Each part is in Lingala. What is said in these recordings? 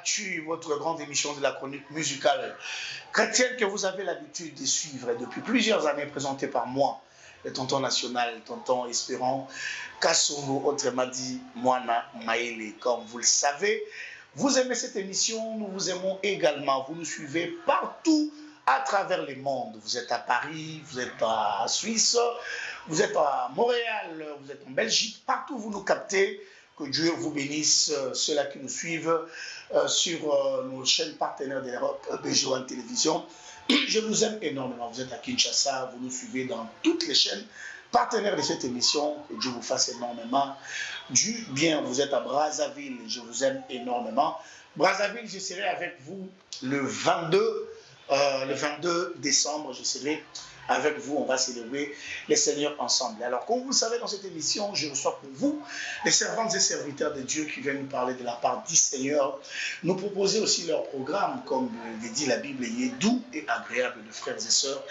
Actu, votre grande émission de la chronique musicale chrétienne que vous avez l'habitude de suivre depuis plusieurs années, présentée par moi, le tonton national, tonton Espérant Kassongo, autrement dit Moana Maele. Comme vous le savez, vous aimez cette émission, nous vous aimons également. Vous nous suivez partout à travers le monde. Vous êtes à Paris, vous êtes à Suisse, vous êtes à Montréal, vous êtes en Belgique, partout vous nous captez. Que Dieu vous bénisse, ceux-là qui nous suivent sur nos chaînes partenaires de l'Europe, BGO Télévision. Je vous aime énormément. Vous êtes à Kinshasa, vous nous suivez dans toutes les chaînes partenaires de cette émission. Que Dieu vous fasse énormément du bien. Vous êtes à Brazzaville, je vous aime énormément. Brazzaville, je serai avec vous le 22 décembre, je serai avec vous, on va célébrer les Seigneurs ensemble. Alors, comme vous le savez, dans cette émission, je reçois pour vous les servantes et serviteurs de Dieu qui viennent nous parler de la part du Seigneur, nous proposer aussi leur programme, comme le dit la Bible, il est doux et agréable de frères et sœurs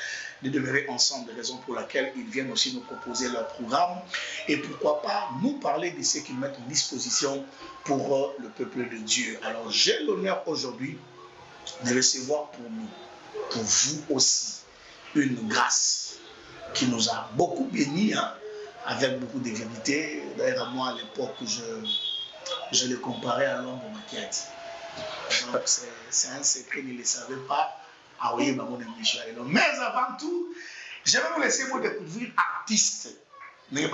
de demeurer ensemble, raison pour laquelle ils viennent aussi nous proposer leur programme et pourquoi pas nous parler de ce qu'ils mettent en disposition pour le peuple de Dieu. Alors, j'ai l'honneur aujourd'hui de recevoir pour nous, pour vous aussi, une grâce qui nous a beaucoup bénis, hein, avec beaucoup de vérité. D'ailleurs, moi, à l'époque, je le comparais à l'ombre Makiati. Donc, c'est un secret, il ne le savait pas. Ah oui, mais avant tout, je vais vous laisser vous découvrir artiste. Et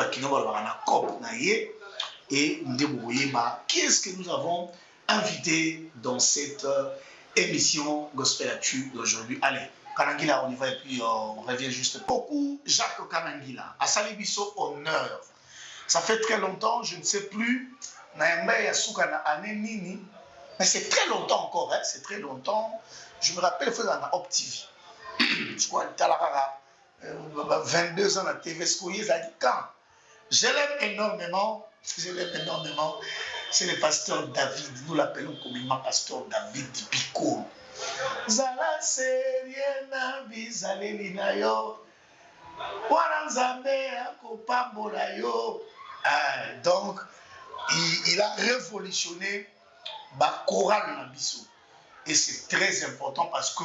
qui est-ce que nous avons invité dans cette émission Gospel Actu d'aujourd'hui? Allez. Kanangila, on y va et puis on revient juste. Beaucoup Jacques Kanangila, à Salibiso honneur. Ça fait très longtemps, je ne sais plus, mais c'est très longtemps encore, hein, c'est très longtemps. Je me rappelle, il faisait un Op TV. Je crois, 22 ans à TV Skoye, ça dit quand. Je l'aime énormément, c'est le pasteur David, nous l'appelons communément pasteur David Biko. Zala seriena bizaleli na yo wana nzambe akopambola yo. Donc il a révolutionné la chorale na biso et c'est très important parce que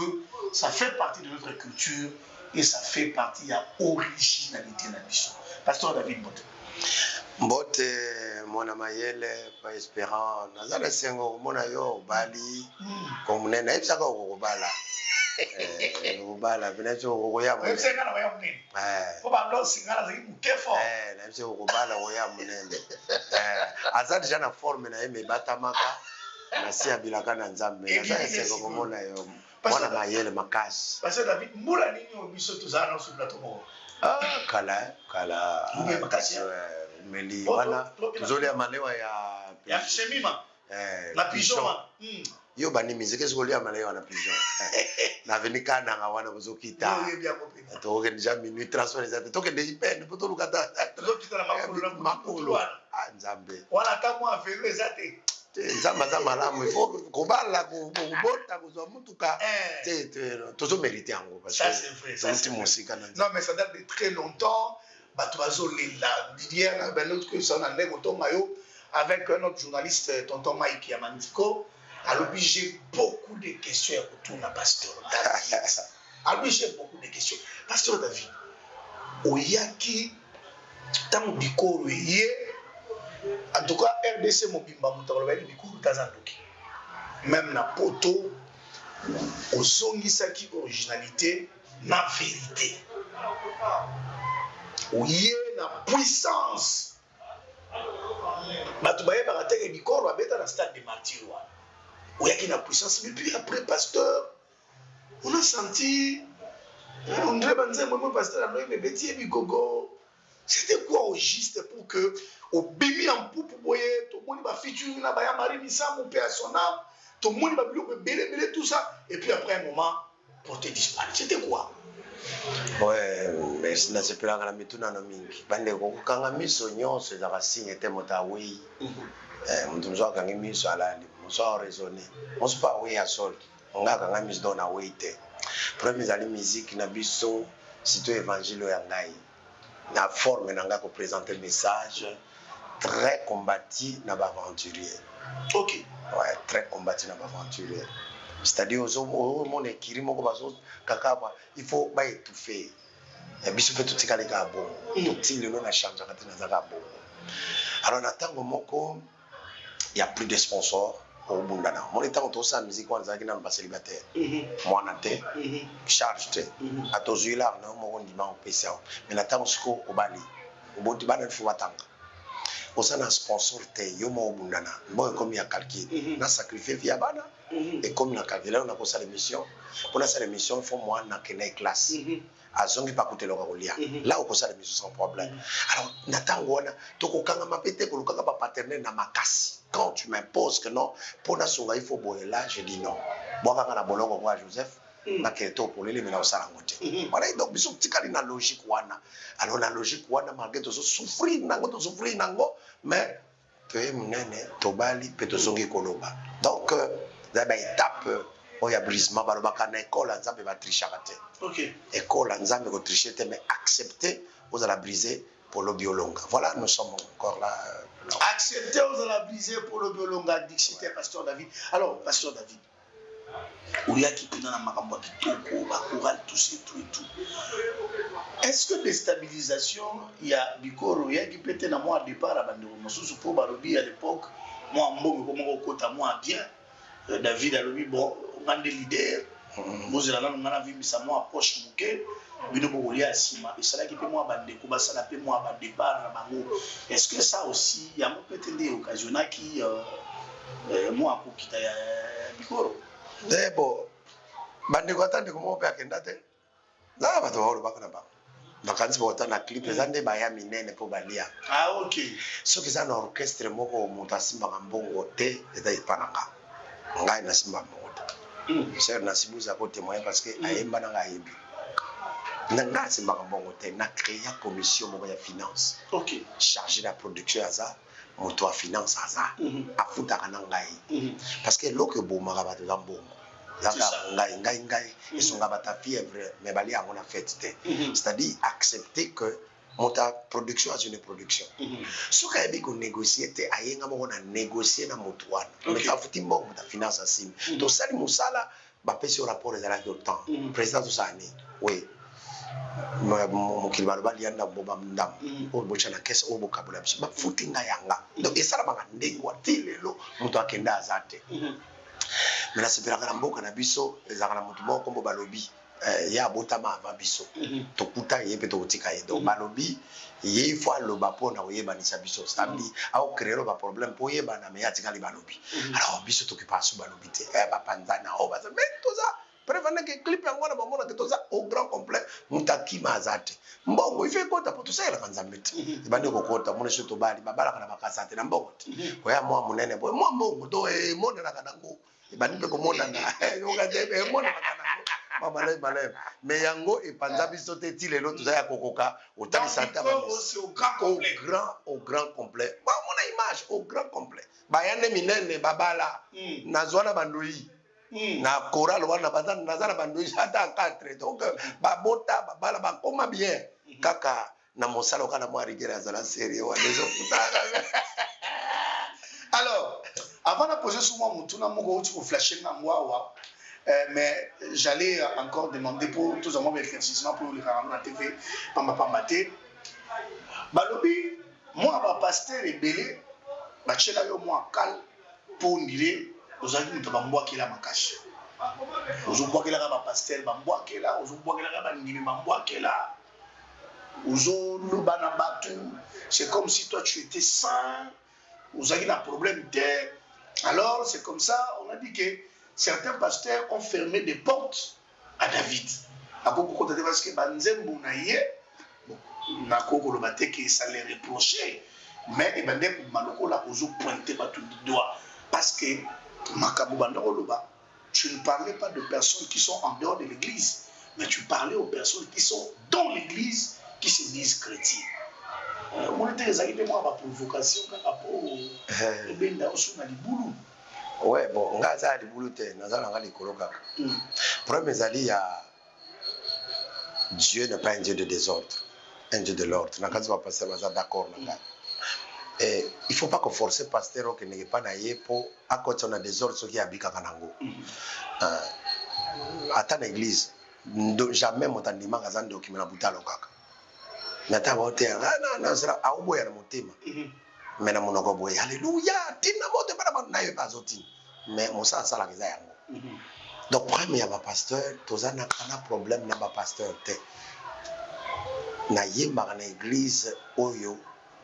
ça fait partie de notre culture et ça fait partie de l'originalité na biso. Pasteur David Mbote. Mbote mwana mayele pa Espérant nazala sengo mona yo bali komunene ebisaka okubala ubala binacho okuya munene ebisaka na ya munene po ba ndo singala zaki mukefo na ebisaka okubala oya munene azali jana forme na eme batamaka na sia bilaka na nzambe nazala sengo komona yo mwana mayele makasi parce que David mbula nini obiso tozana na sur plateau mo kala makasi meli wana tuzoli amalewa ya shemima la pigeon yo bani musique ezoli amalewa na pigeon na venika na wana bozokita to ke déjà minute transfert za to ke de peine poto lukata tozokita na makulu nzambe wala kama avelo ezate nzamba za malamu il faut kobala kubota kuzwa mutuka tozo mériter yango parce que c'est musique na non mais ça date de très longtemps. Hier, avec notre journaliste Tonton Mike Yamandiko, alors j'ai beaucoup de questions autour de Pasteur David. Alors j'ai beaucoup de questions. Pasteur David, Oyaki, Tambiko, en tout cas, RDC Mobimba, même na poto, au Zongisaki originalité, na vérité. Oui, la puissance. Matoubaye Baratek et Bikor va mettre dans le stade de martyrs. Oui, il y a la puissance. Mais puis après, pasteur, on a senti. On dirait que pasteur a dit Betty et Bikogo. C'était quoi au juste pour que, au bimi en pou pour boyer, tout le monde va featuring na baya Marie Missa, mon père son âme, tout le monde va belé tout ça. Et puis après un moment, porter disparu. C'était quoi? Ouais, mais na sepela ngala mituna no mingi bande ko kanga miso nyonso za signe te motawi mtu mzo kanga miso alali mzo raisonner on se pas oui à sol on ga kanga miso dona wait premier ali musique na biso sito évangile ya ngai na forme nanga ko présenter message très combattu na ba aventurier. OK, Ouais, très combattu dans l'aventure. C'est-à-dire, mon équipe, mon kaka, il faut pas étouffer. Et puis, il faut tout ce qu'il y a bon. Tout ce qu'il y a changé quand il y a bon. Alors, on attend il n'y a plus de sponsors au Bundana. Mon état, on a la musique, on a un célibataire. Moi, on a été charge. À tous les là, on a dit, mais on attend au Bali. Au Bali, il faut attendre. On a un sponsor, on a un Bundana. Bon, comme il y a calculé, on a sacrifié via Bana. Et comme on a calculé, on a posé l'émission. Pour la l'émission, il faut moi, on a une classe. À zongi pas coûter le rolia. Là, on pose l'émission sans problème. Alors, Nathan Wana, tu as ma pété pour le cas paternel dans ma casse. Quand tu m'imposes que non, pour la songa, il faut boire là, je dis non. Bon, quand on a bolon, on voit Joseph. Na keto pour les mais au sarangote. Voilà, donc biso tikali na logique wana. Alors la logique wana malgré to souffrir nango mais tu es munene tobali pe to zongi koloba. Donc ça ba étape o ya brisement balobaka na école nzambe ba trichaka te. OK. École nzambe ko tricher te mais accepter vous allez briser pour le biolonga. Voilà, nous sommes encore là. Accepter vous allez briser pour le biolonga dit c'était pasteur David. Alors pasteur David Ouyaki pendant makambo kitoko bakoral tout et tout. Est-ce que déstabilisation il y a bikoro yaki pété na moi départ à bande mosusu pour balobi à l'époque moi mbongo comme kota moi bien David alobi bon on a des leaders mozela na ngana vimisa moi poche muke bino bokolia sima et ça là qui peut moi bande ko basala pe moi ba départ na bango. Est-ce que ça aussi il y a mo pété des occasions qui moi ko kita ya bikoro Debo, bande ko atande ko mo pe akenda te. Na ba to horo bakana ba. Bakanzi ba otana clip ezande ba ya minene po balia. Ah OK. So ki sana orchestre moko mutasimba ngambongo te eza ipananga. Ngai na simba moko. Ser na sibuza ko témoin parce que ayemba na ngai yebi. Nanga simba ngambongo te na créer commission moko ya finance. OK. Chargé la production aza. Moto a finance aza afuta kana ngai parce que loke bomaka bato za mbongo zaka ngai esonga bata fièvre mais bali yango na fête te c'est-à-dire accepter que mota production a une production soka yebi ko négocier te ayenga moko na négocier na moto wana mais afuti mbongo ta finance asime to sali musala ba pesi rapport ezalaki autant président tosani oui mokili baloba lianda boba ndam o bochana kesa o bokabula biso ba futinga yanga donc esala banga ndenge wati lelo muto akenda azate mais la sepelaka na mboka na biso ezaka na mutu moko kombo balobi ya botama ava biso tokuta ye pe tokotika ye donc balobi ye il faut aloba mpona koyebanisa biso c'est-à-dire aokrelo baproblème mpo oyebana me atikali balobi alors biso tokipa so balobi te bapanzana o baza mais toza prévenez que clip yango na bamona ke toza au grand complet mutakima azate mbongo ife kota po tosala kanzambe te ebande kokota mona so tobali babalaka na bakasa te na mbongo te oya mwa munene boy mwa mbongo to mona na kanango ebande pe komona na yoga te mona na kanango malay mais yango epanza biso te ti lelo tozaya kokoka otalisa ta au grand complet ba mona image au grand complet bayande minene babala nazwana bandoi na choral wana bazana nazana bandoi ata 4 donc babota babala bakoma bien kaka na mosala kana mo rigera zala série wa les autres. Alors avant de poser sur moi mutuna moko uti ko flasher na mwa mais j'allais encore demander pour tous les éclaircissements pour le canal na TV pamba te balobi moi ba pasteur ebele ba chela yo moi kal pour ndire ozaki mutu bambwakela makasi ozobwakelaka bapasteur bambwakela ozobwakelaka bandimi bambwakela ozoloba na bato c'est comme si toi tu étais saint ozaki na problème te alors c'est comme ça on a dit que certains pasteurs ont fermé des portes à David akokokota te parce que banzembo na ye nakokoloba te que ça les reprochait mais ebande malokola ozopointe bato du doigt parce que tu ne parlais pas de personnes qui sont en dehors de l'église, mais tu parlais aux personnes qui sont dans l'église, qui se disent chrétiens. Moi, je suis moi ma provocation par rapport au Benda Osuna Liboulou. Ouais, bon, Ngaza Liboulou, Nazala Likoloka. Premier Zali, Dieu n'est pas un Dieu de désordre, un Dieu de l'ordre. Nakazi va passer d'accord. il ne faut pas que forcer pasteur qui n'est pas naïe pour à côté on a des ordres qui habitent à Kanango. À ta église, jamais mon tandima kazan de qui me la bouta lokaka. Mais ta voté non sera à oboya na motema. Mais na monoko boya alléluia, tina mote para na yo bazoti. Mais mon ça la kiza yango. Donc premier ya ba pasteur, tozana kana problème na ba pasteur te. Na yemba na église oyo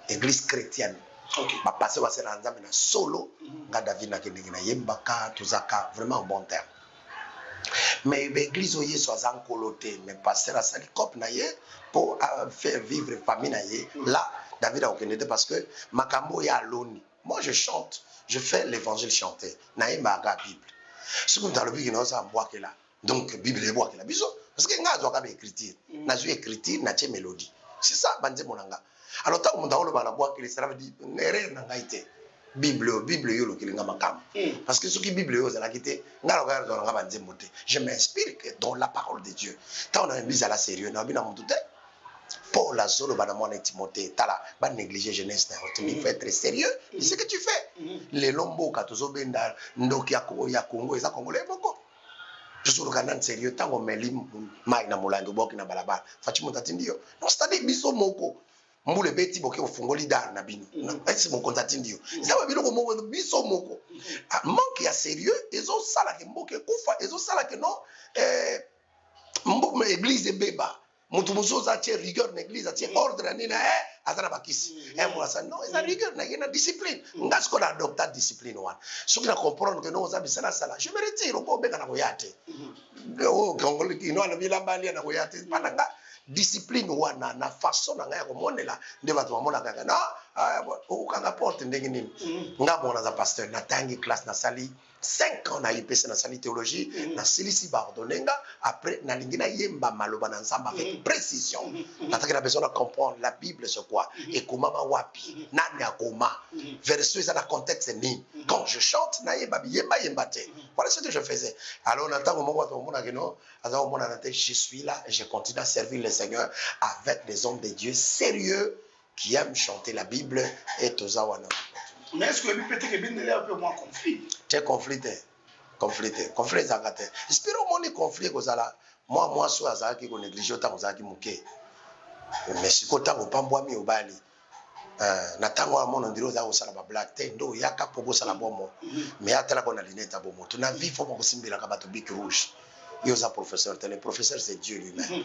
église chrétienne. Okay. Ba pasteur va se rendre na solo nga David na kende na yemba ka tozaka vraiment en bon terme. Mais l'église oye soit en coloté, mais pasteur a sali cop na ye pour faire vivre famille na ye. Là David a reconnu parce que makambo ya loni. Moi je chante, je fais l'évangile chanté. Na yemba ga Bible. Ce que dans le but non ça boit que là. Donc Bible est boit que là. Biso parce que nga zo ka écriture. Na zo écriture na tie mélodie. C'est ça banze monanga. Alors tant que on va la boire que ça veut dire nere na ngaite. Bible yo lo kilinga makam. Parce que ce qui Bible yo la quitté ngalo ga zo nga banze moté. Je m'inspire que dans la parole de Dieu. Tant on a mis à la sérieux na bina mutute. Paul la zolo bana mona Timothée tala ba négliger jeunesse na il faut être sérieux. C'est ce que tu fais. Les lombo ka tozo benda ndoki ya Congo eza congolais boko. Toujours kana sérieux tango meli mai na mulango boki na balabala. Fachi mutati ndio. Non c'est-à-dire biso moko. Mbule beti boke ofungoli dar na bino. Esi mon contati ndio. Ça va biloko moko biso moko. Manque ya sérieux ezo sala ke mboke kufa ezo sala ke non mboke église beba. Mutu musoza tie rigueur na église tie ordre nina azana bakisi. Moi ça non, ça rigueur na yena discipline. Ngas ko na adopter discipline wan. Soki na comprendre que non za bisala sala. Je me retire ko beka na koyate. Oh kongoli kino na bilamba lia na koyate. Pananga discipline wana na façon na ngaya ko monela nde bato bamona kaka na o kanga porte ndenge nini. Nga bona za pasteur na tangi classe na sali 5 ans na IPC na sali théologie na silisi bardonenga après na lingina yemba maloba na nzamba avec précision na taka na besoin de comprendre la Bible c'est quoi et comment wapi nani akoma verset ça dans contexte ni quand je chante na yemba yemba te voilà ce que je faisais alors on attend au moment où on a que non alors on a je suis là et je continue à servir le Seigneur avec des hommes de Dieu sérieux qui aiment chanter la Bible et tozawana. Mais est-ce que le peut-être que bien un peu moins conflit? C'est conflité. Zangate. Espérons mon conflit que ça moi soit ça qui qu'on néglige autant ça qui mouké. Mais si autant au pambwa mi obali. Na tango à mon ondiro za osala ba black te ndo yaka pogo sala bomo. Mais atala qu'on a lineta bomo. Tu n'as vu faut pas simbela ka bato bic rouge. Yo za professeur, le professeur c'est Dieu lui-même.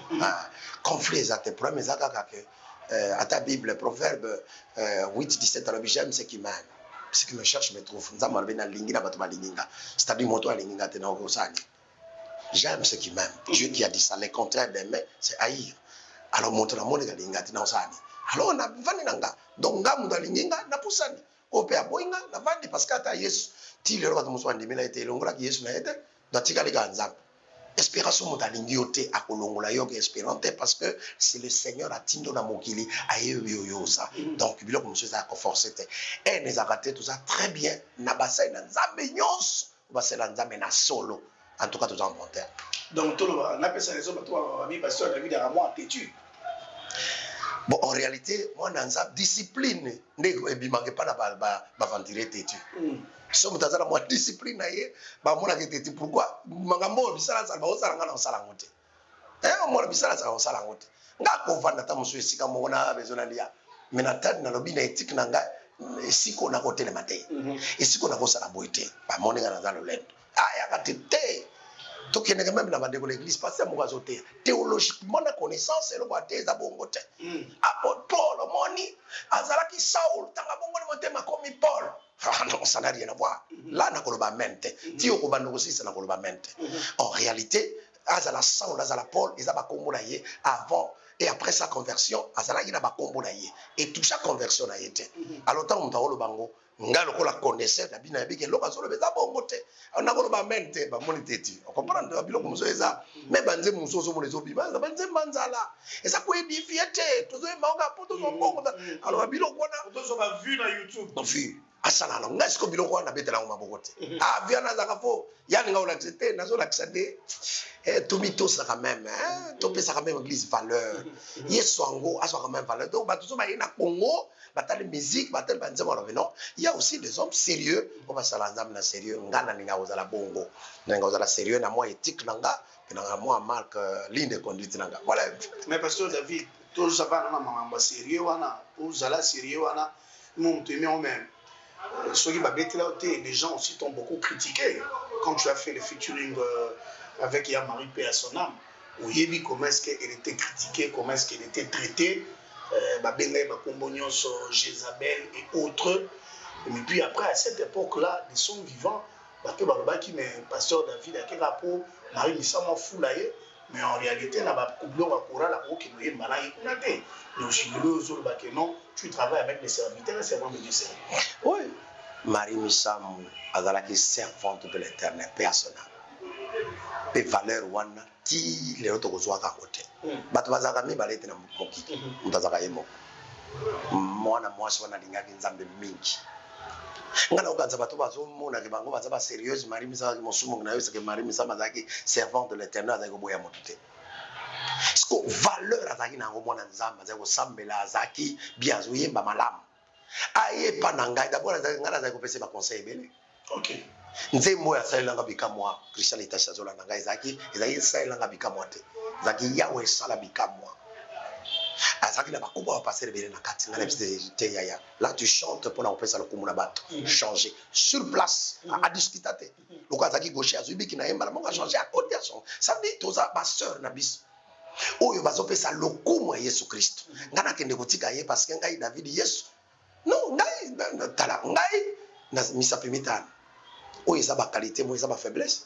Conflit exact problème ezaka que à ta Bible proverbe 8:17 alors j'aime ce qui m'aime. Ce qui me cherche me trouve. C'est-à-dire moto alinginga te na okosani. J'aime ce qui m'aime. Dieu qui a dit ça, le contraire d'aimer, c'est haïr. Alors moto na moni galinga te na osani. Alors on a vani nanga. Donc nga mundo alinginga na pusani. Ope aboinga na vandi parce que ata Yesu ti le roba muso andimela ete longola ki Yesu na ete datika le ganza. Espérance motalingi yote akolongola yo espérante parce que c'est le Seigneur atindo na mokili ayeyoyoza. Donc biloko monsieur ça conforté et les arrêter tout ça très bien na basai na nzambe nyos basai na nzambe na solo en tout cas tout en bon terme. Donc tout le on appelle ça les hommes toi ami pasteur David à moi têtu. Bon en réalité moi dans sa discipline ndeko ebimange pas na ba ventiler têtu. So mutazana mwa discipline na ye ba mona keteti pourquoi mangambo bisala za ba osala ngana osala ngote mona bisala za osala ngote nga ko vanda ta musu esika mona bezona lia menatani na lobi na éthique na nga esiko na kote le matin esiko na kosala boite ba mona ngana za lolendo aya katete to keneka même na bande ko l'église parce que mo azote théologiquement na connaissance elo ba teza bongote apôtre Paul moni azala ki Saul tanga bongo ni motema comme Paul. Ah non, ça n'a rien à voir. Là, on a mente. En réalité, à la sang, à la Paul, ils ont avant et après sa conversion, et toute sa conversion a été. Alors, tant que le bango, ngalo ko la connaisseur na bina bike loka solo beza bongo te on a ko ba mente ba moniteti on comprend de biloko muso eza mais banze muso so mo les obi banza banze manzala eza ko édifier te tozo manga poto so bongo alors biloko na tozo ba vu na YouTube vu asala na ngai siko biloko na betela ngoma bokote ah viana za kafo yani nga ola tete nazo la kisade tomito ça quand même topesa quand même église valeur yeso ngo aso quand même valeur donc ba tozo ba ina Congo batali musique batali banzema non, il y a aussi des hommes sérieux on va sala nzambe na sérieux ngana ninga ozala bongo ninga ozala sérieux na moi éthique nanga na moi marque ligne de conduite nanga voilà. Mais pasteur David tous ça va na mambo sérieux wana tous ala sérieux wana mon témoin en même ceux qui les gens aussi t'ont beaucoup critiqué quand tu as fait le featuring avec Yamari P à son âme. Oui, comment est-ce qu'elle était critiquée, comment est-ce qu'elle était traitée, Jézabel et autres. Mais puis après, à cette époque-là, ils sont vivants. Mais pasteur David, à quel rapport, Marie Missama Foulaye, mais en réalité, tu travailles avec les serviteurs et servants de Dieu. Oui, Marie Missama, elle est servante de l'Éternel, personnelle. Et valeur wana ti les autres kozwa ka côté bato bazaka mi balete na mokiki mutazaka yemo mwana mwasi wana lingaki nzambe mingi ngana ukanza bato bazo mona ke bango baza ba sérieuse Marie Missama mosumo na yo c'est que Marie Missama azaki servante de l'Éternel azaki boya motute sko valeur azaki na ngo mwana nzambe azaki kosambela azaki bien zoyemba malamu aye pa na ngai d'abord azaki ngana azaki kopesa ba conseil bele. OK. Nzembo ya salanga bikamwa Christian Itashazola nanga ezaki salanga bikamwa te zaki yawe sala bikamwa azaki na bakuba ba passer bele na kati ngana te yaya là tu chantes pour na opesa lokumu na bato changer sur place à discuter te loka zaki gauche azubiki na yemba na monga changer à côté à son ça dit toza ba sœur na bis oyo bazopesa lokumu ya Yesu Kristo ngana kende kotika ye parce que ngai David Yesu non ngai tala ngai na misa primitane. Oui, ça va qualité, moi, ça va faiblesse.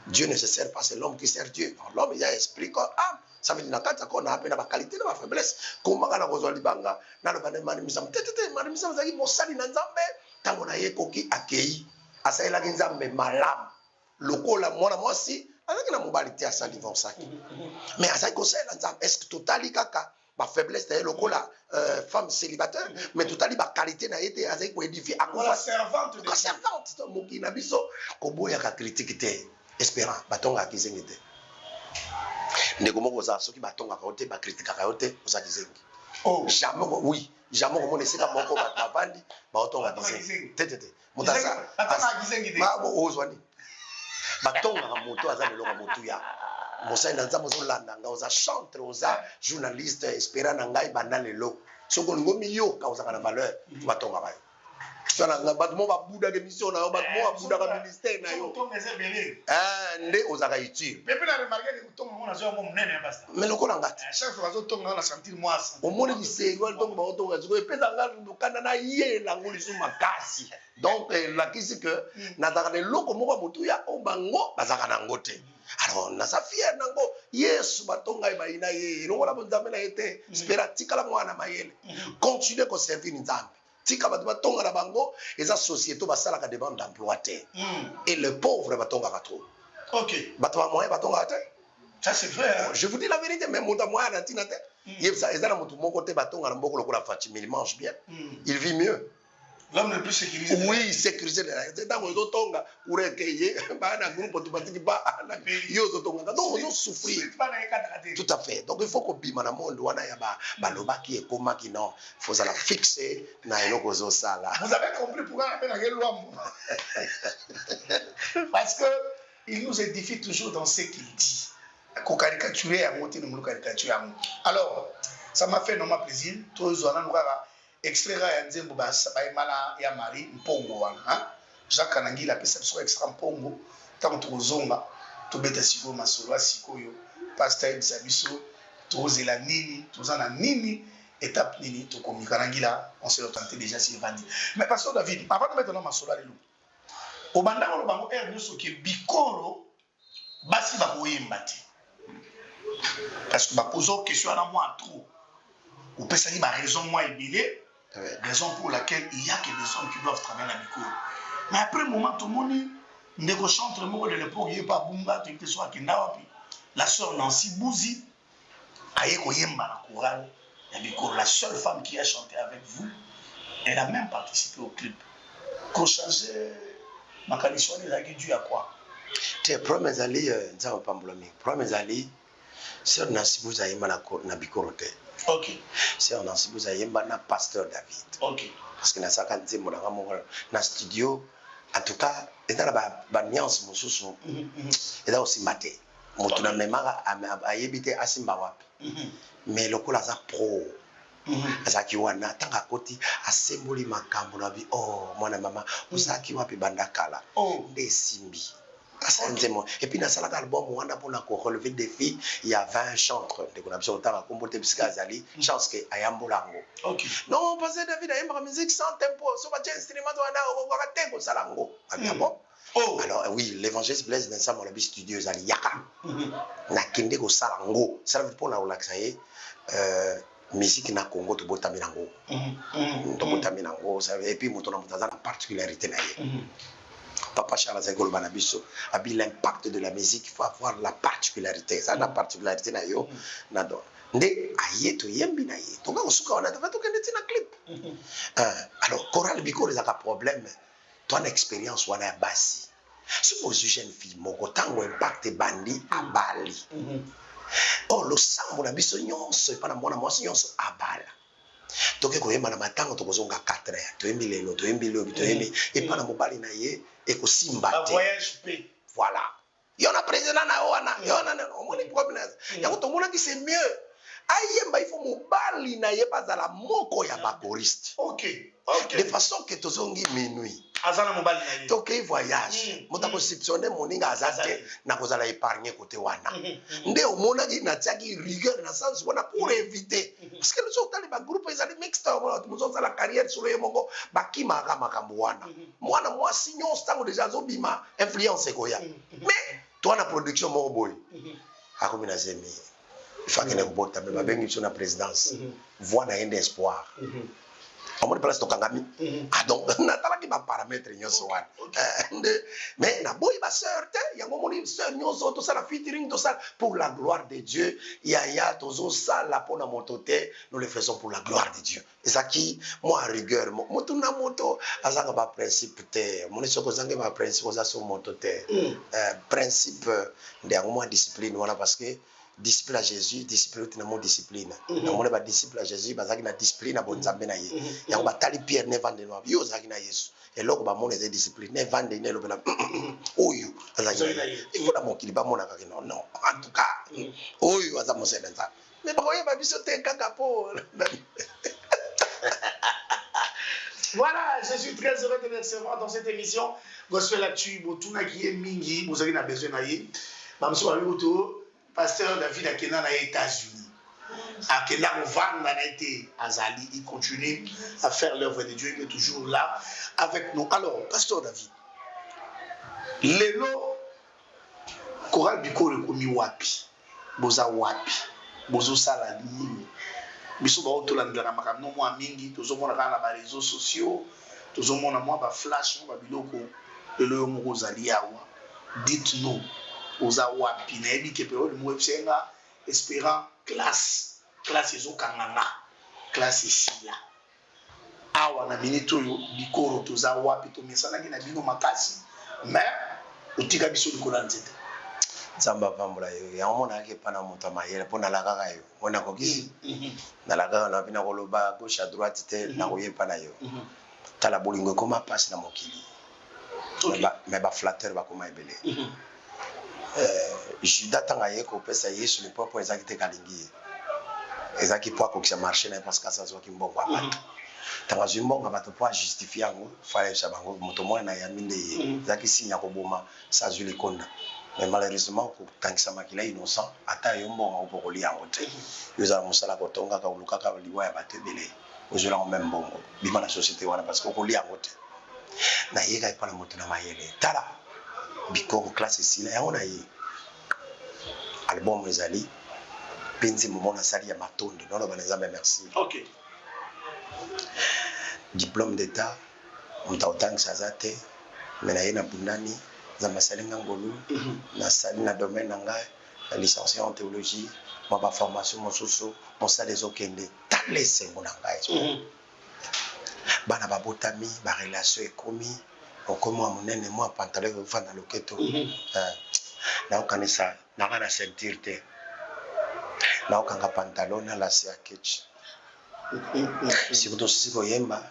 Dieu ne se sert pas, c'est l'homme qui sert Dieu. L'homme, il a esprit comme âme. Ça veut dire qu'on a appelé la qualité, la faiblesse. Comment on a besoin de banga, dans le banane manisam, manisam, ça dit, mon sali nanzambe, tant qu'on a yé coquille accueilli, à ça, il a ginzambe malam. Le col, moi, si, avec la mobilité à ça, ils vont ça. Mais à ça, il conseille nanzambe, est-ce que total, kaka, ma faiblesse d'ailleurs le col femme célibataire mais total ba qualité na été avec ko édifier à la servante de servante moki na biso ko boya ka critique te espérant batonga kizengi te ndeko moko za soki batonga ka ote ba critique ka ote oza kizengi oh jamais oui jamais ko moneseka moko ba bandi ba otonga kizengi te mutasa batonga kizengi te ba ozwani batonga ka moto aza lelo ka moto ya Mosai nanza mozolanda nga oza chantre oza journaliste espérant na ngai banda lelo soko ngomi yo ka oza kana valeur batonga bayo sala nga bato mo babuda ke mission na yo bato mo babuda ka ministère na yo nde oza ka utile pepe na remarquer que tonga mona zo mo munene ya basta mais lokola ngati chaque fois zo tonga na sentir moi o moni ni seri wa tonga ba tonga zo epeza nga ndukana na ye la ngoli so makasi donc la kisi que na taka de loko moko mutu ya o bango bazaka na ngote. Alors, na sa fière nango, Yesu batonga ibaina ye, no wala bonzambe na yete, spera tika la mwana mayele. Continuez ko servir nzambe. Tika batonga na bango, eza société basala ka demande d'emploi te. Et le pauvre batonga ka trop. OK. Batonga moyen batonga te. Ça c'est vrai. Hein? Je vous dis la vérité, même monta moyen na tina te. Yebsa ezana mutu moko te batonga na mboko lokola Fatima, il mange bien. Il vit mieux. L'homme le plus sécurisé. Oui, sécurisé. C'est dans le tonga, ou recueillir, un groupe de partis qui va à tonga. Donc, on souffrir. Tout à fait. Donc, il faut qu'on bime dans le monde. On a baloba qui est comme qui non. Il faut la fixer dans le sala. Vous avez compris pourquoi on appelle la loi. Parce que il nous édifie toujours dans ce qu'il dit. Qu'on caricaturer à monter, nous caricaturer à monter. Alors, ça m'a fait énormément plaisir. Tous les ans, nous extrait ya nzembo baimala ya Marie mpongo wana Jacques Anangila pesa biso extra mpongo tango tozonga tobeta siko masolo asikoyo pasteur ebisa biso tozela nini tozana nini étape nini tokomika Anangila on se tenté déjà sur Vandi mais pasteur David avant de mettre dans masolo lelo obanda lo bango nyoso ke bikoro basi bakoyemba te parce que bapozo question na moi trop ou peut ça dire ma raison moi ebélé. Raison pour laquelle il y a que des hommes qui doivent travailler la micro. Mais après un moment, tout le monde ne chante le mot de l'époque, il n'y a pas Bunga, tu es soit Kendawapi. La sœur Nancy Bouzi, Ayeko Yemba, la chorale, la seule femme qui a chanté avec vous, elle a même participé au clip. Qu'on changeait ma qualification, elle a dû à quoi? Te promets ali nzamba pambulami. Promets ali Sœur Nancy vous ayemba na bikoro te. Ok. Sœur Nancy vous ayemba na pasteur David. Ok. Parce que na saka nzembo na ngamo na studio en tout cas dans ba nuance mosusu et là aussi maté. Moto na memaka ayebite asimba wapi. Mais lokola za pro. Azaki wana tanga koti asemboli makambo na bi oh mwana mama usaki wapi bandakala. Nde simbi. Et puis dans cet album, on a pour relever des défis, il y a 20 chantres. Donc on a besoin de temps à comporter puisque Azali, chance que Ayambolango. Non, parce que David a une musique sans tempo, sur un instrument on a tempo salango. Alors oui, l'évangéliste Blaise Vincent mon habit studio Azali Yaka. Na kinde ko salango. Ça veut pour la relaxer. Musique na Congo to botaminango. To botaminango, et puis moto na mutaza la particularité na ye. Papa Charles Zegolo Banabiso a dit l'impact de la musique, il faut avoir la particularité. Ça, la particularité, na yo, na don. Nde aye to yembi na ye. Donc on souka on a fait tout un clip. Alors Coral Biko les a un problème. Ton expérience ou na basi. Suppose jeune fille moko tango impact bandi à Bali. Oh le sambo na biso nyonso pas na mwana mwasi nyonso à Bali. Donc ko yemba na matango to kozonga 4 heures. To yembi lelo, to yembi lobi, to yembi et pas na mobali na ye. Et que Simba voyage P. Voilà. Il y en a président na wana. Il y en a un problème. Il y a tout le monde qui c'est mieux. Ayemba il faut mobali na ye pas à la moko ya ba choriste. OK. De façon que tozongi minuit. Azana mobali na ye. Donc il voyage. Mota conceptionner moninga azate na kozala épargner côté wana. Nde omona ki na tiaki rigueur na sens wana pour éviter. Parce que nous sommes dans les groupes ils allaient mixte nous sommes dans la carrière sur le mongo bakima makambo wana. Mwana moi signon stango déjà zobima influence koya. Mais toi na production mo boy. Akomina zemi. Il faut que ne bota mais babengi sur la présidence. Voix na ende espoir. On me place tokangami. Ah donc na tala ki ba paramètre nyonso wana. Mais na boy ba sœur te yango moni sœur nyonso to sala featuring to sala pour la gloire de Dieu. Ya tozo sala pona motote, nous le faisons pour la gloire de Dieu. Et ça qui moi rigueur moto na moto azanga ba principe te. Moni soko zanga ba principe za so motote. Principe de yango moi discipline wana parce que disciple à Jésus, disciple à mon discipline. On est disciple à Jésus, parce qu'il a discipline à bon zambe na ye. Il y a un tali Pierre ne vende noir, yo zaki na Yesu. Et là on mon est discipline, ne vende ne lo bela. Oyo, il faut la mon kiliba mon akaki non non. En tout cas, oyo azamo c'est dans ça. Mais ba oyo ba biso te kaka po. Voilà, je suis très heureux de vous recevoir dans cette émission Gospel Actu, botuna qui est mingi, vous avez besoin na ye. Mamso abi boto Pasteur David Akena aux États-Unis. Akena Ovanda a été Azali, il continue à faire l'œuvre de Dieu, il est toujours là avec nous. Alors, Pasteur David, Lelo, Coral Biko le komi wapi, boza wapi, bozo salali, biso ba otolanda na makamno mo mingi, tozomona kana ba réseaux sociaux, tozomona mo ba flash, mo ba biloko, lelo mo kozali yawa. Dites-nous. Oza wapi na ebi kepe o mo epsenga espérant classe ezo kanganga classe ici là awa na minute oyo bikoro toza wapi to mesana ki na bino makasi mais otika biso likola nzete Zamba pambola yo ya omona ke pana moto mayele pona la kaka yo ona ko kisi na la kaka na bina koloba gauche à droite te na koyepa na yo tala bolingo koma passe na mokili mais ba flatteur ba koma ebele Judas tanga yeko pesa Yesu le propre ezaki kalingi ezaki po ko marché na parce que ça zo ki mbongo abantu tanga zimbongo bato po justifier ngo fallait chabango moto mwana na yaminde ezaki sinya ko boma sa zuli konda mais malheureusement ko tangisa makila innocent ata yo mbongo ko ko liango te yo za musala ko tonga ka uluka ka liwa ya bato belé ozula ngo même mbongo bima na société wana parce que ko liango te na yeka ipana moto na mayele tala bikoko classe ici là on a eu album ezali penzi momona sali ya matondo non banza merci OK diplôme d'état mtautang sazate mena yena bundani za masalinga ngolu na sali na domaine ngai la licencié en théologie moi ba formation mosusu mon sali ezokende tale sengo na ngai bana babotami ba relation ekomi okoma monene moi pantalon ko fanda loketo na okanisa na kana sentir te na okanga pantalon na lasi ya ketch surtout sisi koyemba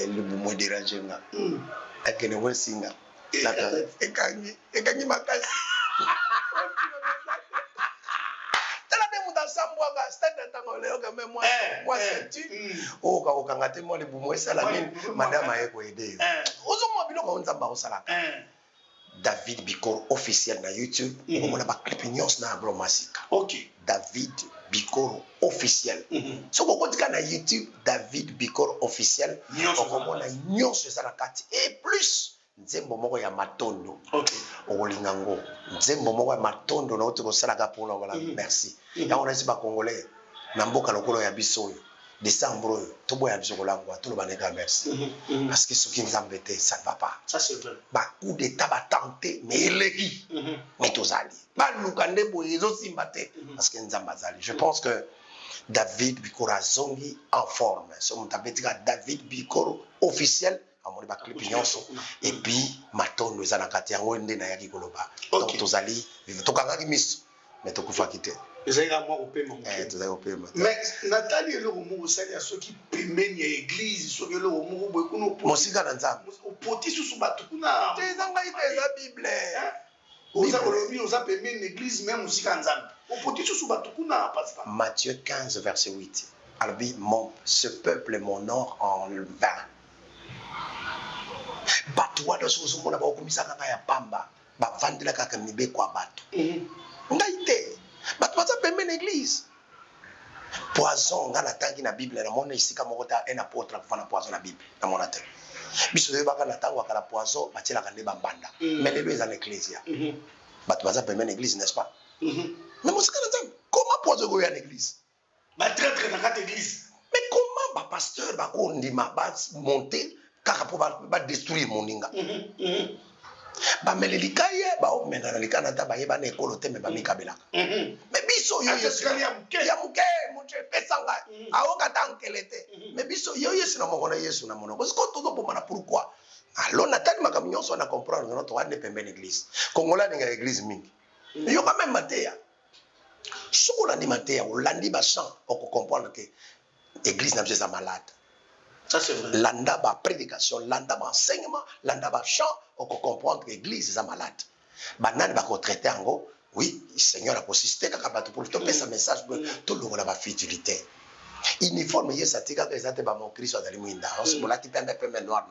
libumu dérange nga akene wesinga ekangi makasi tala de muta sambwaga stade tango leo kama moi senti okanga te mo libumu esala nini madame ayeko aider ozomo biloko onzamba osalaka David Bikoro officiel na YouTube. On a pas clip nyos na bro masika. OK. David Bikoro officiel. So ko kotika na YouTube David Bikoro officiel. On a nyos ça la carte et plus nzembo moko ya matondo. OK. Olinga ngo. Nzembo moko ya matondo na oto ko sala ka pour la merci. Ya on a si ba congolais na mboka lokolo ya biso. Décembre, tout le monde tout le monde merci. Parce que ce qui nous embête, ça ne va pas. Ça c'est vrai. Bah, coup d'état va tenter, mais il est qui? Mais tous allés. Bah, nous quand ils aussi battent. Parce que nous sommes je pense que David Bikoro a zongi en forme. C'est mon tabletti David Bikoro officiel. À mon clip et puis maton nous allons cater en haut de Nayaki Koloba. Donc tous allés vivre. Tout le miss. Mais tout le monde quitter. Mais Nathalie est le mot c'est ceux qui piment l'église ceux qui le mot beaucoup musika na nzambe au poti sous bato kuna tezanga ite bible oza kolobi oza piment l'église même musika nzambe au poti sous bato kuna pasteur Matthieu 15 verset 8 albi ce peuple m'honore en vain bato wana sous mona ba okumisaka ya pamba ba vandela kaka mibeko bato ngaite bato baza pembe na église poison nga na tangi na bible na mona isika moko ta un apôtre akufana poison na bible na mona te biso de baka na tango akala poison batiela ka nde bambanda mais lelo eza na ecclesia bato baza pembe na église n'est-ce pas mais mosika na nzambe comment poison go ya na église ba traître na kati église mais comment ba pasteur ba ko ndima ba monter kaka po ba détruire moninga ba melelikaye ba omena na likana ta ba yeba na ekolo te me ba mikabelaka mais biso yo ya muke muche pesanga aoka tankelete mais biso yo yesu na mokona yesu na monoko siko todo bomana pourquoi alors natali makamnyo so na comprendre notre wane pembe l'église kongola ninga église mingi yo quand même mateya sokola ni mateya olandi ba chant oko comprendre que église na biso malade. Ça c'est vrai. Landa ba prédication, landa ba enseignement, landa ba chant, on peut comprendre que l'église est malade. Banane ba ko traiter ngo, oui, Seigneur a consisté kaka ba pour topé sa message tout le monde a ba futilité. Uniforme yesa tika que ça te ba mon Christ dans limwinda. On se bolati pembe noir.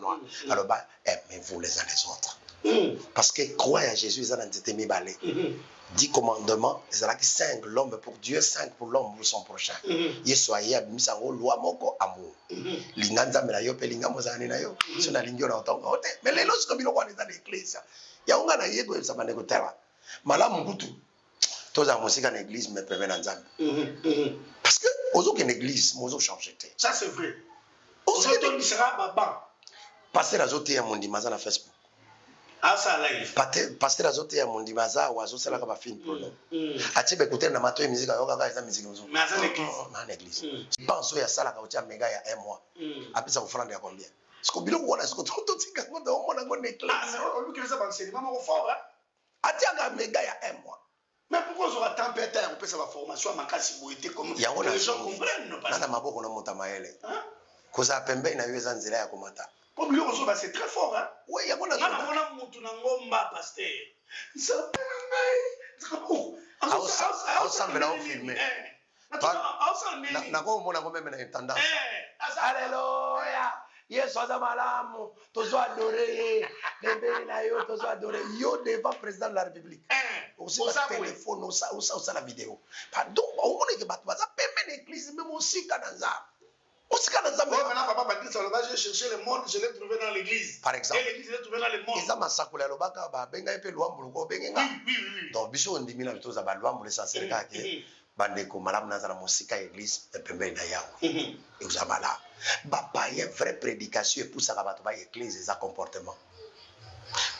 Alors bah aimez-vous les uns les autres. Parce que croire à Jésus ils ont été mis balé. 10 commandements, c'est là que 5 l'homme pour Dieu, 5 pour l'homme pour son prochain. Yesoye abimisango loi moko amour. Linanza mela yo pelinga mozani na yo. Sona lingyo na otonga ote. Mais les lois comme iloko dans l'église. Ya unga na yego ça bande ko tera. Malamu kutu. Toza musika na église mais pembe na nzambe. Parce que ozo que l'église mozo changer té. Ça c'est vrai. Ozo to sera baba. Pasteur azote ya mundi maza na Facebook. Asa live. Pasteur azote ya mundi maza wa zo sala ka ba film prono. Atibe écouter na mato musique yoka ka eza musique ozo. Mais à l'église. Na l'église. Pense ya sala ka utia mega ya 1 mois. Apesa offrande ya combien? Siko biloko wana siko to tika ngondo omona ngo église. Ah, lui qui les a enseignement moko fort hein. Atia ga mega ya 1 mois. Mais pourquoi on va tempêter on peut ça va formation makasi boité comme les gens comprennent pas. Nana maboko na mota maele. Hein? Koza pembe na yo eza nzela ya komata. Comme lui on c'est très fort hein. Oui, il y a on a mutu na ngomba pasteur. Ça peut ensemble là on filme. Na ko mona ko même na tendance. Alléluia. Yesu azamalamu tozo adorer bébé na yo tozo adorer yo devant président de la République. Aussi le téléphone ou la vidéo. Pardon, on mona que bato baza pembe l'église même aussi kananza. Maintenant, papa Patrice, j'ai cherché le monde, je l'ai trouvé dans l'église. Par exemple. Et l'église, je l'ai trouvé dans le monde. Ils ont massacré le baka, benga epe luambu ko benga. Oui. Donc biso on dimina bitoza ba luambu le sansere ka ke bandeko malamu naza na musika église pembe na yawo. Et vous amala. Papa y a vraie prédication pour ça bato ba église za comportement.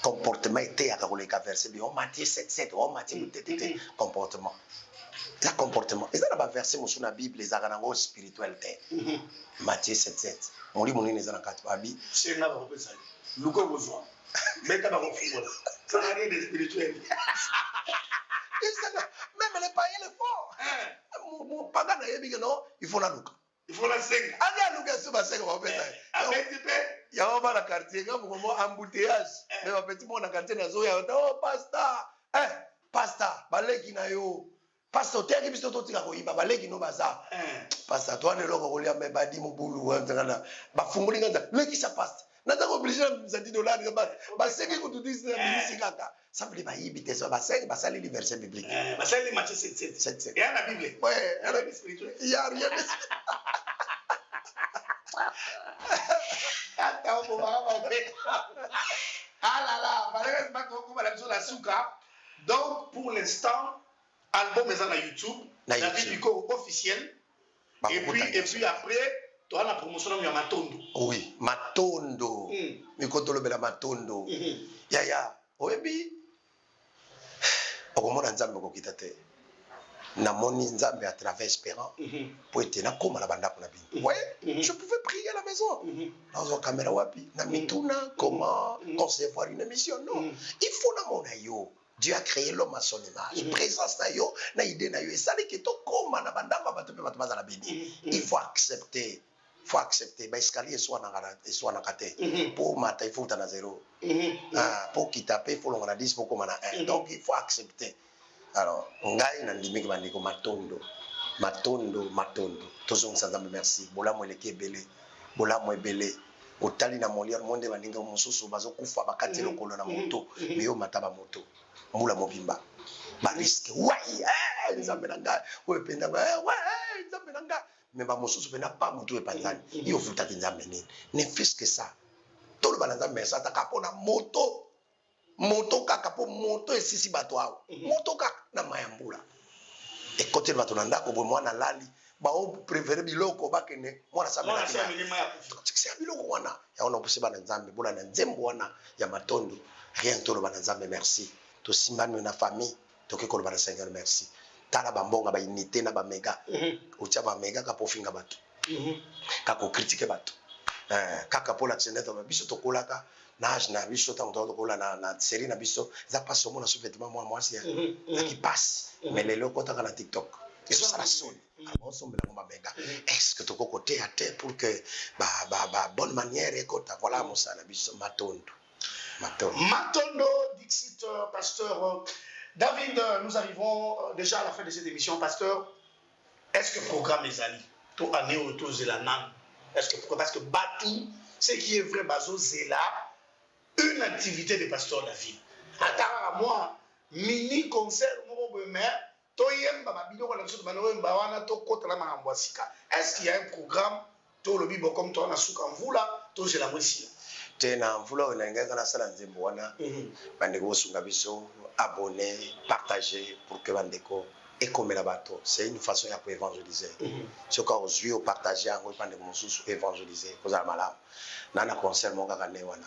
Comportement était à ka verset bi on Matthieu 7:7, on Matthieu comportement. Le comportement. Et ça va verser dans la Bible les aranangos spiritualité. Matthieu 7:7. On lit mon nez dans la carte Babi. C'est là où on peut ça. Luko besoin. Mais t'as pas compris. Ça n'a rien de spirituel. Même les païens le font. panga na yebi que non il faut la luka il faut la senga aga luka so ba senga ba pesa ya va na quartier quand vous mo embouteillage mais ba petit mo na quartier na zo ya oh pasta pasta baleki na yo pasta oteki biso to tika ko iba baleki no baza pasta to ne loko kolia me badi mo bulu wa ngana ba funguli ngana leki sa pasta nata ko obligé na $10 ba sengi ko tudisi na bisi kaka ça veut dire ba yibite so ba sengi ba sali li verset biblique ba sali Matthieu 7 et la Bible ouais elle est spirituelle il y a rien attends on va ah là là balève pas ko ba la souka donc pour l'instant album est sur YouTube David Biko officiel et puis après tu as la promotion de Matondo. Oui, Matondo. Mikotolo bela Matondo. Ya. Oebi. Okomona nzambe ko kitate. Na moni nzambe à travers espérant. Pour être na koma la banda ko na bini. Ouais, je pouvais prier à la maison. Dans une caméra wapi. Na mituna comment concevoir une émission non. Il faut na mona yo. Dieu a créé l'homme à son image. Présence na yo, na idée na yo. Et ça dit que to koma na banda ko bato pe bato bazala bini. Il faut accepter. Il faut accepter. Ben, escalier soit na kate. Pour matin, il faut que tu aies 0. Pour qui taper, il faut qu'on a 10 pour qu'on a 1. Donc, il faut accepter. Alors, on gagne dans le limite de Matondo. Matondo. Toujours ça, merci. Bola mo leke belé. Bola mo belé. Otali na molière monde bandinga mususu bazo kufa bakati lokolo na moto. Mais yo mataba moto. Mula mobimba. Ba risque. Ouais, nzambe nanga. Ouais, penda ouais, nzambe nanga. Mais ba mosusu pena pas moto e panzani. Yo futa nzambe nini. Ne fils que ça. Tout le banza mais ça ta kapona moto. Moto kaka po moto esisi bato awo. Moto kaka na mayambula. Et côté bato nanda ko mwana lali. Ba o préférer biloko bakene mwana sa mena. C'est biloko wana. Ya ona posiba na nzambe bola na nzembo wana ya Matondo. Rien to le bana nzambe merci. To simbano na famille. To ke ko le bana Seigneur merci. Tala bambonga ba unité na ba mega. Ucha ba mega ka pofinga bato. Ka ko critiquer bato. Kaka pola tseneta ba biso to kolaka nage na biso ta to kola na série na biso za passe mo na sous-vêtement moi c'est ça qui passe mais les locaux ta na TikTok. Et ça la sonne. Alors on la ba mega. Est-ce que to ko côté à terre pour que ba bonne manière et kota voilà mo ça na biso Matondo. Matondo Dixit pasteur David, nous arrivons déjà à la fin de cette émission. Pasteur, est-ce que le programme est allé? Tout année autour de la nan. Est-ce que parce que Batou, ce qui est vrai, Bazo, c'est là une activité de pasteur David. Attends, moi, mini concert, est-ce qu'il y a un programme, tout le bibo comme toi, on a vous là, tout c'est la moitié. Tena mvula onenga kana sala nzembo wana bandeko sunga biso abonner partager pour que bandeko ekomela bato c'est une façon ya pour évangéliser ce qu'on ozui au partager ngo bandeko mosusu évangéliser kozala malamu na concert mo kaka ne wana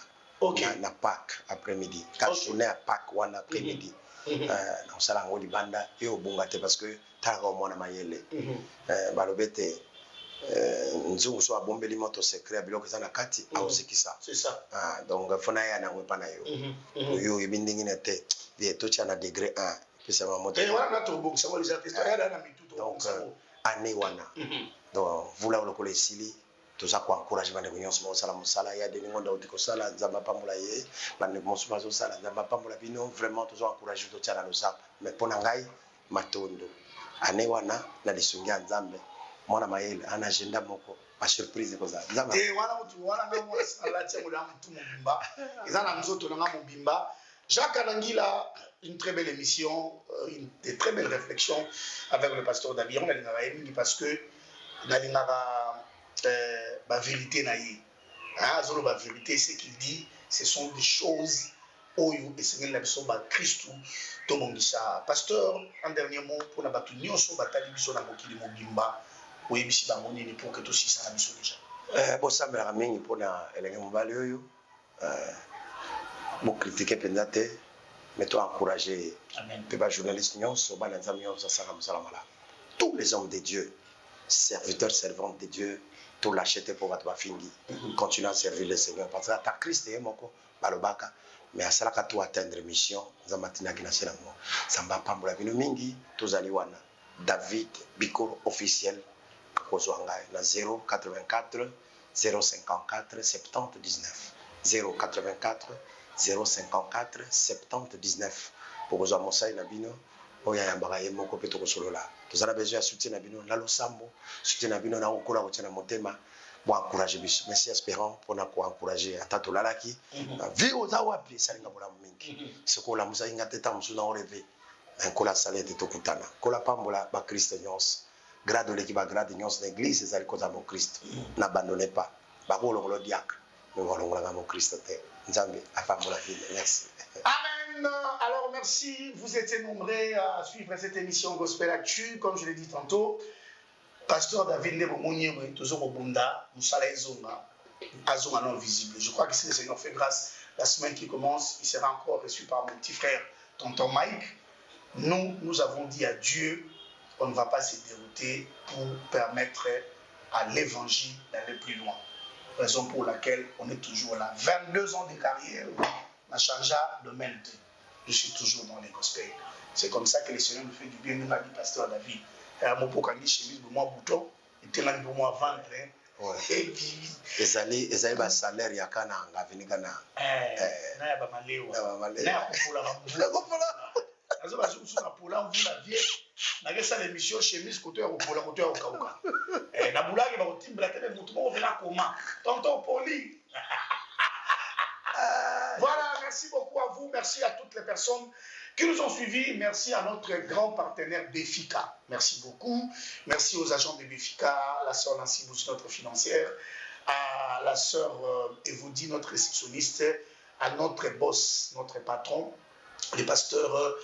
na Pâques après-midi quand journée à Pâques wana après-midi na sala ngo libanda et obunga te parce que tala ko mona mayele balobete nzungu so abombeli moto secret biloko za na kati aosekisa c'est ça donc fona ya na ngwepa na yo yo ibindingi na te vie to cha na degré 1 puis ça va monter wana to bokisa mo les artistes ya na mituto donc année wana donc vula lokolo esili toza ko encourager bande nyonso mo sala musala ya deningo ndo tiko sala nzamba pambola ye bande mosu bazo sala nzamba pambola bino vraiment toza encourager to cha na losap mais pona ngai Matondo année wana na lisungia nzambe mwana mayele ana agenda moko pa surprise ko za nzamba wana mutu wana na mo sala tya mo mutu mobimba ezana mzoto na mobimba Jacques Alangila, une très belle émission, des très belles réflexions avec le pasteur David. On a dit parce que la vérité naïe. La vérité, ce qu'il dit, ce sont des choses où et c'est la personne de Christ tout le monde dit ça. Pasteur, en dernier mot, pour la bataille, nous sommes battus sur la moquille de Mobimba. Oui, ici dans mon île pour que tout ça n'a déjà. Bon, ça me ramène pour la Mobile. Bon, critiquer pendate, mais toi encourager. Peuple journaliste nyonso, bananza nyonso saka musala mala. Tous les hommes de Dieu, serviteurs, servantes de Dieu, tout l'acheter pour votre fingi. Continuez à servir le Seigneur parce que ta Christ est moko balobaka, mais à cela que tu atteindre mission, nzamatina kina sela mo. Samba pambola bino mingi, tozali wana. David Biko officiel kozwanga na 084 054 70 19 084 054 70 19 pour kozwa mosai na bino oya yambaka ye moko pe tokosolola tozala besoin ya soutien na bino na losambo soutien na bino na kokola kotia na motema bo encourager biso merci espérant pona ko encourager ata tolalaki vi oza wapi salinga bolamu mingi sikola musa inga teta musuna oreve nkola salete tokutana kola pambola ba Christ nyonso grade leki ba grade nyonso na église ezali koza mo Christ n'abandonnez pas ba kolongolo diacre nous volongola mo Christ te nzambe afambola vie merci. Amen. Alors merci, vous étiez nombreux à suivre cette émission Gospel Actu. Comme je l'ai dit tantôt, Pasteur David Nebomounié, toujours au Bunda, Moussala Ezonga, Azonga non visible. Je crois que si le Seigneur fait grâce, la semaine qui commence, il sera encore reçu par mon petit frère, tonton Mike. Nous avons dit à Dieu, on ne va pas se dérouter pour permettre à l'évangile d'aller plus loin. Raison pour laquelle on est toujours là. 22 ans de carrière, on a changé de domaine. Je suis toujours dans les gospels. C'est comme ça que le Seigneur me fait du bien. Nous m'a dit Pasteur David. Mon pokani chemise pour moi bouton, et tellement pour moi ventre. Et puis. Ezali ba salaire ya kana nga vini kana. Na ya ba malewa. Na ya kupola ba mvula. Azo ba zuku na pola mvula vie. Na ke sa l'émission chemise côté ya kupola côté ya kauka. Na bulaki ba kotimbla tele mutu mo vena koma. Tonton Poli. Voilà, merci beaucoup à vous, merci à toutes les personnes qui nous ont suivis, merci à notre grand partenaire Béfica, merci beaucoup, merci aux agents de Béfica, la sœur Nancy Boussi, notre financière, à la sœur Evoudi, notre réceptionniste, à notre boss, notre patron, les pasteurs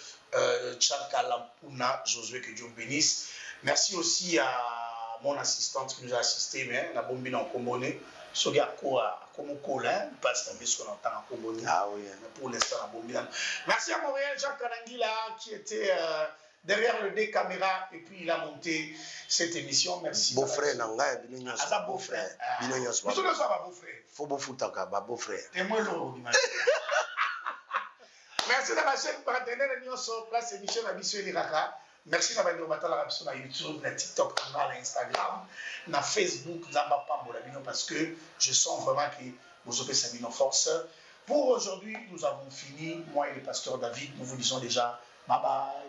Tchalka Lampuna, Josué, que Dieu bénisse, merci aussi à mon assistante qui nous a assisté, mais la bombe en commoné. Pour l'instant, merci à Montréal, Jacques Kanangila qui était derrière le dé caméra et puis il a monté cette émission. Merci. Beau-frère, Nanga, beau-frère. Merci à ma chaîne partenaire place émission à Bissou Liraka. Merci à YouTube, à TikTok, à Instagram, à Facebook, parce que je sens vraiment que vous avez sa nos forces. Pour aujourd'hui, nous avons fini. Moi et le pasteur David, nous vous disons déjà bye bye.